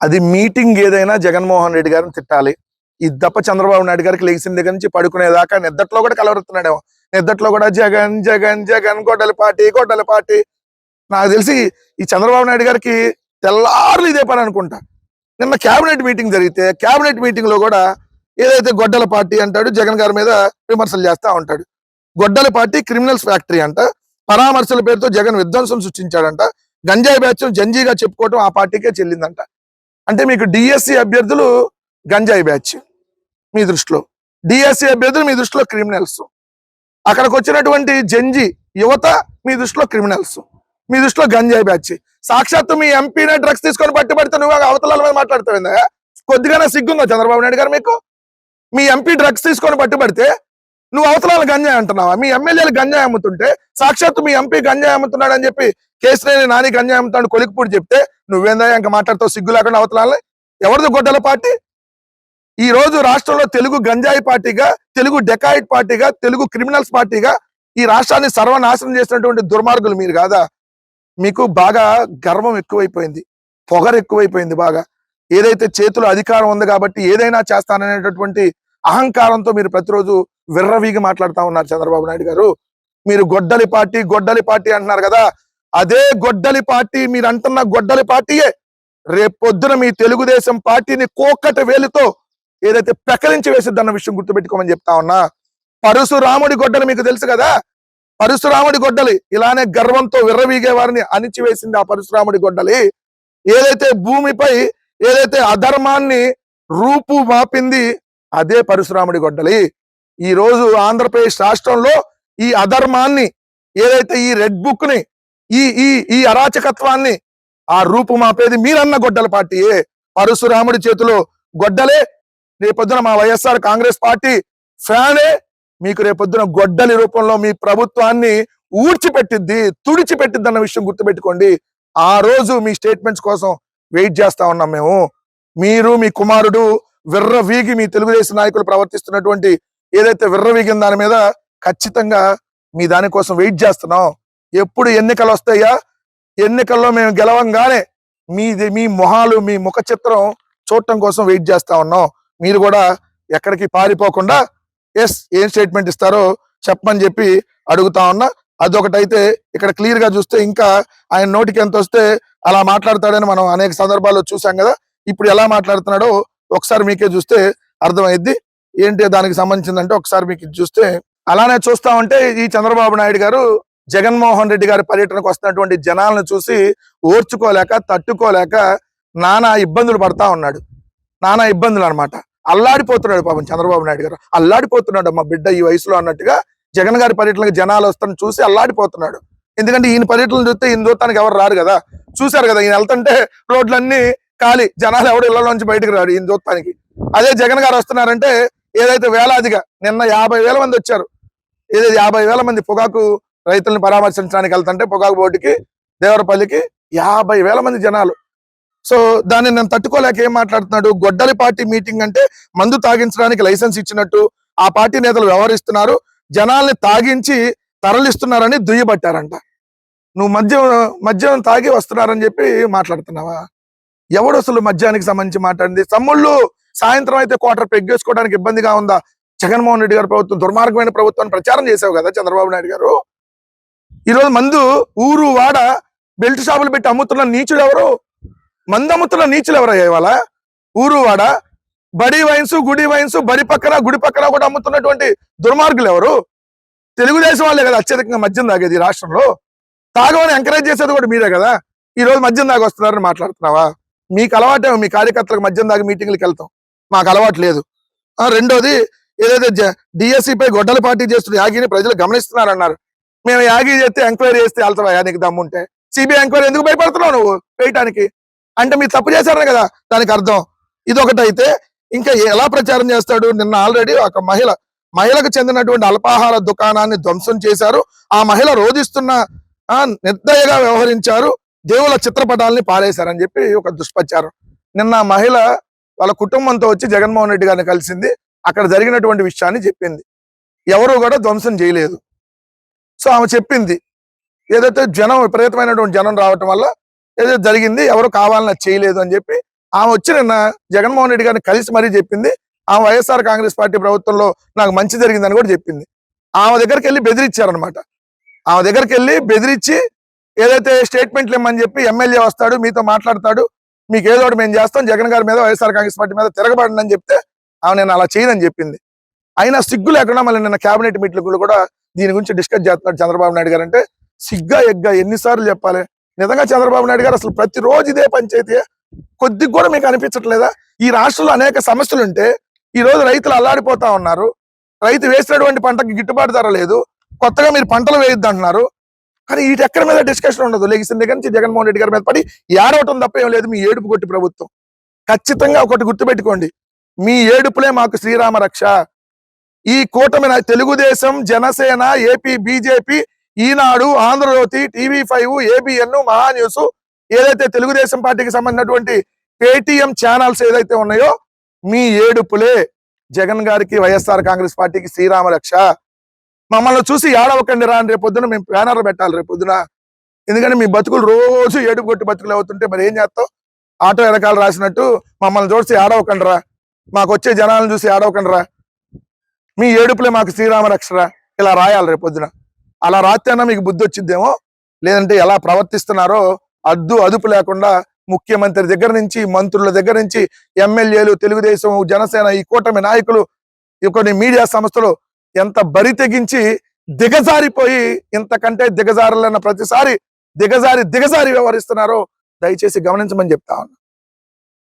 అది మీటింగ్ ఏదైనా జగన్మోహన్ రెడ్డి గారిని తిట్టాలి. ఈ దప్ప చంద్రబాబు నాయుడు గారికి లెగిసిన దగ్గర నుంచి పడుకునేదాకా నిద్దట్లో కూడా కలవరుతున్నాడేమో. నిద్దట్లో కూడా జగన్ జగన్ జగన్ గొడ్డలి పార్టీ గొడ్డలి పార్టీ. నాకు తెలిసి ఈ చంద్రబాబు నాయుడు గారికి తెల్లార్లు ఇదే పని అనుకుంటా. నిన్న క్యాబినెట్ మీటింగ్ జరిగితే క్యాబినెట్ మీటింగ్ లో కూడా ఏదైతే గొడ్డల పార్టీ అంటాడు, జగన్ గారి మీద విమర్శలు చేస్తా ఉంటాడు. గొడ్డల పార్టీ క్రిమినల్స్ ఫ్యాక్టరీ అంట, పరామర్శల పేరుతో జగన్ విధ్వంసం సృష్టించాడంట, గంజాయి బ్యాచ్ జంజీగా చెప్పుకోవటం ఆ పార్టీకే చెల్లిందంట. అంటే మీకు డిఎస్సి అభ్యర్థులు గంజాయి బ్యాచ్ మీ దృష్టిలో, డిఎస్సి అభ్యర్థులు మీ దృష్టిలో క్రిమినల్స్, అక్కడికి వచ్చినటువంటి జంజీ యువత మీ దృష్టిలో క్రిమినల్స్, మీ దృష్టిలో గంజాయి బ్యాచ్. సాక్షాత్తు మీ ఎంపీనే డ్రగ్స్ తీసుకొని పట్టుబడితే నువ్వు అవతల మీద మాట్లాడుతావు. కొద్దిగానే సిగ్గుందా చంద్రబాబు నాయుడు గారు మీకు? మీ ఎంపీ డ్రగ్స్ తీసుకొని పట్టుబడితే నువ్వు అవతల గంజాయి అంటున్నావా? మీ ఎమ్మెల్యేలు గంజాయి అమ్ముతుంటే సాక్షాత్తు మీ ఎంపీ గంజాయి అమ్ముతున్నాడు అని చెప్పి కేసీనేని నాని గంజాయి అమ్ముతాడు కొలిక్పూడి చెప్తే నువ్వేందా ఇంకా మాట్లాడుతావు సిగ్గు లేకుండా అవతల? ఎవరిది గొడ్డల పార్టీ? ఈ రోజు రాష్ట్రంలో తెలుగు గంజాయి పార్టీగా, తెలుగు డెకాయిట్ పార్టీగా, తెలుగు క్రిమినల్స్ పార్టీగా ఈ రాష్ట్రాన్ని సర్వనాశనం చేసినటువంటి దుర్మార్గులు మీరు కాదా? మీకు బాగా గర్వం ఎక్కువైపోయింది, పొగరు ఎక్కువైపోయింది బాగా. ఏదైతే చేతిలో అధికారం ఉంది కాబట్టి ఏదైనా చేస్తాననేటటువంటి అహంకారంతో మీరు ప్రతిరోజు విర్రవీగి మాట్లాడుతూ ఉన్నారు చంద్రబాబు నాయుడు గారు. మీరు గొడ్డలి పార్టీ గొడ్డలి పార్టీ అంటున్నారు కదా, అదే గొడ్డలి పార్టీ, మీరు అంటున్న గొడ్డలి పార్టీయే రేపొద్దున మీ తెలుగుదేశం పార్టీని కోక్కట వేలుతో ఏదైతే పెకలించి వేసిద్దన్న విషయం గుర్తుపెట్టుకోమని చెప్తా ఉన్నా. పరశురాముడి గొడ్డలి మీకు తెలుసు కదా, పరశురాముడి గొడ్డలి ఇలానే గర్వంతో విర్రవీగే వారిని అణిచివేసింది ఆ పరశురాముడి గొడ్డలి. ఏదైతే భూమిపై ఏదైతే అధర్మాన్ని రూపు మాపింది అదే పరశురాముడి గొడ్డలి. ఈ రోజు ఆంధ్రప్రదేశ్ రాష్ట్రంలో ఈ అధర్మాన్ని, ఏదైతే ఈ రెడ్ బుక్ ని, ఈ ఈ ఈ అరాచకత్వాన్ని ఆ రూపు మాపేది మీరన్న గొడ్డల పార్టీయే. పరశురాముడి చేతిలో గొడ్డలే రేపొద్దున మా వైఎస్ఆర్ కాంగ్రెస్ పార్టీ ఫ్యానే మీకు రేపొద్దున గొడ్డలి రూపంలో మీ ప్రభుత్వాన్ని ఊడ్చిపెట్టిద్ది, తుడిచిపెట్టిద్ది అన్న విషయం గుర్తుపెట్టుకోండి. ఆ రోజు మీ స్టేట్మెంట్స్ కోసం వెయిట్ చేస్తా ఉన్నాం మేము. మీరు మీ కుమారుడు విర్రవీగి మీ తెలుగుదేశం నాయకులు ప్రవర్తిస్తున్నటువంటి ఏదైతే విర్రవీగిన దాని మీద ఖచ్చితంగా మీ దానికోసం వెయిట్ చేస్తున్నాం. ఎప్పుడు ఎన్నికలు వస్తాయా, ఎన్నికల్లో మేము గెలవంగానే మీ మొహాలు, మీ ముఖ చిత్రం చూడటం కోసం వెయిట్ చేస్తా ఉన్నాం. మీరు కూడా ఎక్కడికి పారిపోకుండా ఏం స్టేట్మెంట్ ఇస్తారో చెప్పమని చెప్పి అడుగుతా ఉన్నా. అదొకటైతే ఇక్కడ క్లియర్ గా చూస్తే ఇంకా ఆయన నోటికి ఎంత వస్తే అలా మాట్లాడతాడని మనం అనేక సందర్భాల్లో చూసాం కదా. ఇప్పుడు ఎలా మాట్లాడుతున్నాడో ఒకసారి మీకే చూస్తే అర్థమైద్ది. ఏంటి దానికి సంబంధించిందంటే ఒకసారి మీకు చూస్తే అలానే చూస్తా ఉంటే ఈ చంద్రబాబు నాయుడు గారు జగన్మోహన్ రెడ్డి గారి పర్యటనకు వస్తున్నటువంటి జనాలను చూసి ఓర్చుకోలేక, తట్టుకోలేక నానా ఇబ్బందులు పడతా ఉన్నాడు. నానా ఇబ్బందులు అనమాట. అల్లాడిపోతున్నాడు పాపం చంద్రబాబు నాయుడు గారు. అల్లాడిపోతున్నాడు మా బిడ్డ ఈ వయసులో అన్నట్టుగా జగన్ గారి పర్యటనకు జనాలు వస్తాను చూసి అల్లాడిపోతున్నాడు. ఎందుకంటే ఈయన పర్యటనలు చూస్తే ఈయన చూడటానికి ఎవరు రారు కదా. చూశారు కదా ఈయన వెళ్తుంటే రోడ్లన్నీ ఖాళీ, జనాలు ఎవరు ఇళ్ల నుంచి బయటకు రాడు ఈయన చూడటానికి. అదే జగన్ గారు వస్తున్నారంటే ఏదైతే వేలాదిగా నిన్న 50,000 మంది వచ్చారు. ఏదైతే 50,000 మంది పొగాకు రైతులను పరామర్శించడానికి వెళ్తుంటే పొగాకు బోర్డుకి, దేవరపల్లికి 50,000 మంది జనాలు. సో దాన్ని నేను తట్టుకోలేక ఏం మాట్లాడుతున్నాడు, గొడ్డలి పార్టీ మీటింగ్ అంటే మందు తాగించడానికి లైసెన్స్ ఇచ్చినట్టు ఆ పార్టీ నేతలు వ్యవహరిస్తున్నారు, జనాల్ని తాగించి తరలిస్తున్నారని దుయ్యబట్టారంట. నువ్వు మద్యం తాగి వస్తున్నారని చెప్పి మాట్లాడుతున్నావా? ఎవడు అసలు మద్యానికి సంబంధించి మాట్లాడింది? తమ్ముళ్ళు సాయంత్రం అయితే క్వార్టర్ పెగ్గేసుకోవడానికి ఇబ్బందిగా ఉందా? జగన్మోహన్ రెడ్డి గారి ప్రభుత్వం దుర్మార్గమైన ప్రభుత్వాన్ని ప్రచారం చేసావు కదా చంద్రబాబు నాయుడు గారు. ఈరోజు మందు ఊరు వాడ బెల్ట్ షాపులు పెట్టి అమ్ముతున్న నీచులు ఎవరు? మందు అమ్ముతున్న నీచులు ఎవరయ్యా ఇవాళ? ఊరు వాడ బడి వైన్స్, గుడి వైన్స్, బడి పక్కన గుడి పక్కన కూడా అమ్ముతున్నటువంటి దుర్మార్గులు ఎవరు? తెలుగుదేశం వాళ్ళే కదా అత్యధికంగా మద్యం తాగేది రాష్ట్రంలో. తాగమని ఎంకరేజ్ చేసేది కూడా మీరే కదా. ఈ రోజు మద్యం దాకా వస్తున్నారని మాట్లాడుతున్నావా? మీకు అలవాటే మీ కార్యకర్తలకు మద్యం దాకా మీటింగ్లకు వెళ్తాం, మాకు అలవాటు లేదు. రెండోది ఏదైతే డిఎస్సిపై గొడ్డల పార్టీ చేస్తున్న యాగిని ప్రజలు గమనిస్తున్నారన్నారు. మేము యాగి చేస్తే ఎంక్వైరీ చేస్తే వెళ్తావా? నీకు దమ్ముంటే సిబిఐ ఎంక్వైరీ ఎందుకు భయపడుతున్నావు నువ్వు వేయటానికి? అంటే మీరు తప్పు చేశారనే కదా దానికి అర్థం. ఇదొకటైతే ఇంకా ఎలా ప్రచారం చేస్తాడు? నిన్న ఆల్రెడీ ఒక మహిళకు చెందినటువంటి అల్పాహార దుకాణాన్ని ధ్వంసం చేశారు. ఆ మహిళ రోధిస్తున్న నిర్దయగా వ్యవహరించారు, దేవుళ్ళ చిత్రపటాలని పారేశారని చెప్పి ఒక దుష్ప్రచారం. నిన్న మహిళ వాళ్ళ కుటుంబంతో వచ్చి జగన్మోహన్ రెడ్డి గారిని కలిసింది, అక్కడ జరిగినటువంటి విషయాన్ని చెప్పింది. ఎవరు కూడా ధ్వంసం చేయలేదు. సో ఆమె చెప్పింది ఏదైతే విపరీతమైనటువంటి జనం రావటం వల్ల ఏదైతే జరిగింది, ఎవరు కావాలని చేయలేదు అని చెప్పి ఆమె వచ్చి నిన్న జగన్మోహన్ రెడ్డి గారిని కలిసి మరీ చెప్పింది, ఆమె వైఎస్ఆర్ కాంగ్రెస్ పార్టీ ప్రభుత్వంలో నాకు మంచి జరిగిందని కూడా చెప్పింది. ఆమె దగ్గరికి వెళ్ళి బెదిరించారనమాట. ఆమె దగ్గరికి వెళ్ళి బెదిరించి ఏదైతే స్టేట్మెంట్లు ఇమ్మని చెప్పి ఎమ్మెల్యే వస్తాడు, మీతో మాట్లాడతాడు, మీకు ఏదో ఒకటి మేము చేస్తాం, జగన్ గారి మీద వైఎస్ఆర్ కాంగ్రెస్ పార్టీ మీద తిరగబడండి అని చెప్తే ఆమె నేను అలా చేయనని చెప్పింది. అయినా సిగ్గు లేకుండా మళ్ళీ నిన్న కేబినెట్ మీటింగ్లు కూడా దీని గురించి డిస్కస్ చేస్తున్నాడు చంద్రబాబు నాయుడు గారు. అంటే సిగ్గా ఎగ్గా ఎన్నిసార్లు చెప్పాలి? నిజంగా చంద్రబాబు నాయుడు గారు అసలు ప్రతిరోజు ఇదే పంచాయతీ, కొద్దిగా కూడా మీకు అనిపించట్లేదా? ఈ రాష్ట్రంలో అనేక సమస్యలు ఉంటే ఈ రోజు రైతులు అల్లాడిపోతా ఉన్నారు. రైతు వేసినటువంటి పంటకి గిట్టుబాటు ధర లేదు, కొత్తగా మీరు పంటలు వేయొద్దు అంటున్నారు. కానీ వీటి ఎక్కడి మీద డిస్కషన్ ఉండదు. లెగిసిన దగ్గర నుంచి జగన్మోహన్ రెడ్డి గారి మీద పడి ఏడవటం తప్ప ఏం లేదు. మీ ఏడుపు కొట్టి ప్రభుత్వం. ఖచ్చితంగా ఒకటి గుర్తుపెట్టుకోండి, మీ ఏడుపులే మాకు శ్రీరామ రక్ష. ఈ కూటమి తెలుగుదేశం, జనసేన, ఏపీ బీజేపీ, ఈనాడు, ఆంధ్రజ్యోతి, టీవీ5, ఏబిఎన్, మహాన్యూస్, ఏదైతే తెలుగుదేశం పార్టీకి సంబంధించినటువంటి పేటిఎం ఛానల్స్ ఏదైతే ఉన్నాయో, మీ ఏడుపులే జగన్ గారికి, వైఎస్ఆర్ కాంగ్రెస్ పార్టీకి శ్రీరామ రక్ష. మమ్మల్ని చూసి ఏడవకండి రా అని రేపొద్దున మేము బ్యానర్లు పెట్టాలి రేపొద్దున. ఎందుకంటే మీ బతుకులు రోజు ఏడుపు కొట్టి బతుకులు అవుతుంటే మరి ఏం చేస్తావు? ఆటో వెనకాల రాసినట్టు మమ్మల్ని చూసి ఏడవకండి రా, మాకు వచ్చే జనాలను చూసి ఏడవకండి రా, మీ ఏడుపులే మాకు శ్రీరామ రక్షరా, ఇలా రాయాలి రేపొద్దున. అలా రాస్తేనా మీకు బుద్ధి వచ్చిద్దేమో. లేదంటే ఎలా ప్రవర్తిస్తున్నారో అదుపు లేకుండా ముఖ్యమంత్రి దగ్గర నుంచి, మంత్రుల దగ్గర నుంచి, ఎమ్మెల్యేలు, తెలుగుదేశం, జనసేన, ఈ కూటమి నాయకులు, కొన్ని మీడియా సంస్థలు ఎంత బరి తెగించి దిగజారిపోయి ఇంతకంటే దిగజారాలన్న ప్రతిసారి దిగజారి వ్యవహరిస్తున్నారో దయచేసి గమనించమని చెప్తా ఉన్నా.